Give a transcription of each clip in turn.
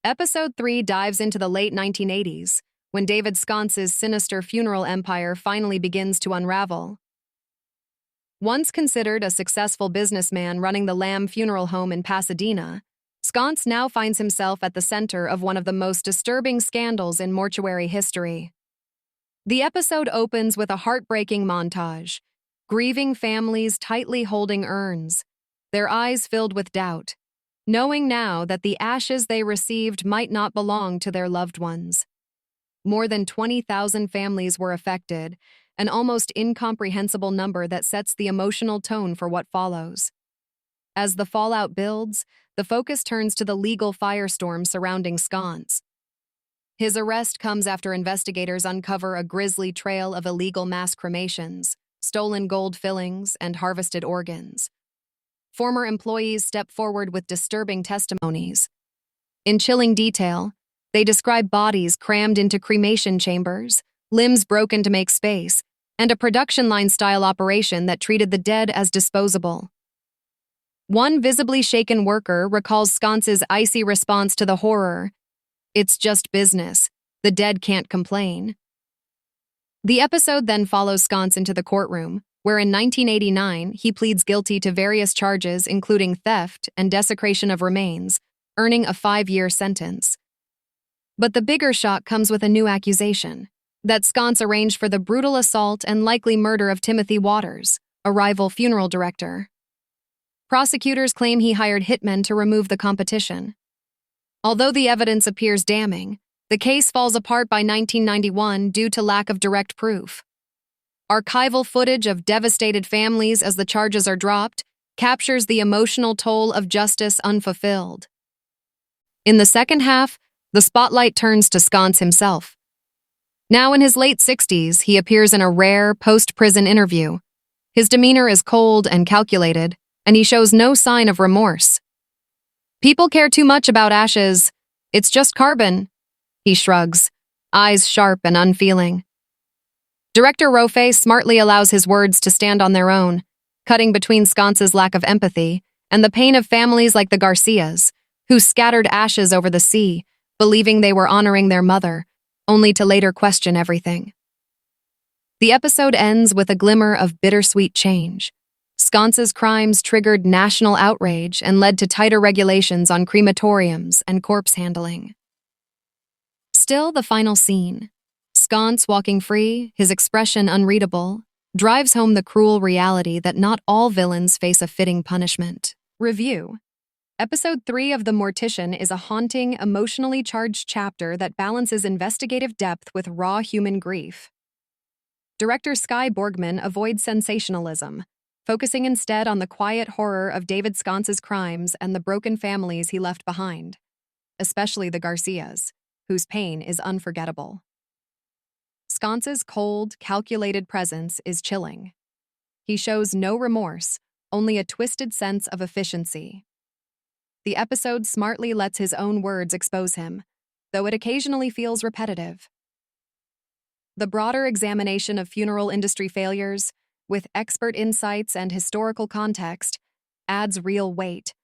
Episode 3 dives into the late 1980s, when David Sconce's sinister funeral empire finally begins to unravel. Once considered a successful businessman running the Lamb Funeral Home in Pasadena, Sconce now finds himself at the center of one of the most disturbing scandals in mortuary history. The episode opens with a heartbreaking montage, grieving families tightly holding urns, their eyes filled with doubt, knowing now that the ashes they received might not belong to their loved ones. More than 20,000 families were affected, an almost incomprehensible number that sets the emotional tone for what follows. As the fallout builds, the focus turns to the legal firestorm surrounding Sconce. His arrest comes after investigators uncover a grisly trail of illegal mass cremations, stolen gold fillings, and harvested organs. Former employees step forward with disturbing testimonies. In chilling detail, they describe bodies crammed into cremation chambers, limbs broken to make space, and a production line-style operation that treated the dead as disposable. One visibly shaken worker recalls Sconce's icy response to the horror. "It's just business. The dead can't complain." The episode then follows Sconce into the courtroom, where in 1989 he pleads guilty to various charges including theft and desecration of remains, earning a 5-year sentence. But the bigger shock comes with a new accusation, that Sconce arranged for the brutal assault and likely murder of Timothy Waters, a rival funeral director. Prosecutors claim he hired hitmen to remove the competition. Although the evidence appears damning, the case falls apart by 1991 due to lack of direct proof. Archival footage of devastated families as the charges are dropped captures the emotional toll of justice unfulfilled. In the second half, the spotlight turns to Sconce himself. Now in his late 60s, he appears in a rare post-prison interview. His demeanor is cold and calculated, and he shows no sign of remorse. "People care too much about ashes. It's just carbon," he shrugs, eyes sharp and unfeeling. Director Rofe smartly allows his words to stand on their own, cutting between Sconce's lack of empathy and the pain of families like the Garcias, who scattered ashes over the sea, believing they were honoring their mother, only to later question everything. The episode ends with a glimmer of bittersweet change. Sconce's crimes triggered national outrage and led to tighter regulations on crematoriums and corpse handling. Still, the final scene, Sconce walking free, his expression unreadable, drives home the cruel reality that not all villains face a fitting punishment. Review. Episode 3 of The Mortician is a haunting, emotionally charged chapter that balances investigative depth with raw human grief. Director Skye Borgman avoids sensationalism, focusing instead on the quiet horror of David Sconce's crimes and the broken families he left behind, especially the Garcias, whose pain is unforgettable. Sconce's cold, calculated presence is chilling. He shows no remorse, only a twisted sense of efficiency. The episode smartly lets his own words expose him, though it occasionally feels repetitive. The broader examination of funeral industry failures, with expert insights and historical context, adds real weight.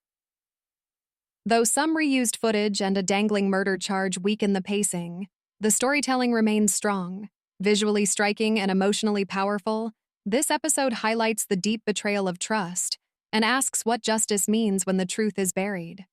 Though some reused footage and a dangling murder charge weaken the pacing, the storytelling remains strong. Visually striking and emotionally powerful, this episode highlights the deep betrayal of trust and asks what justice means when the truth is buried.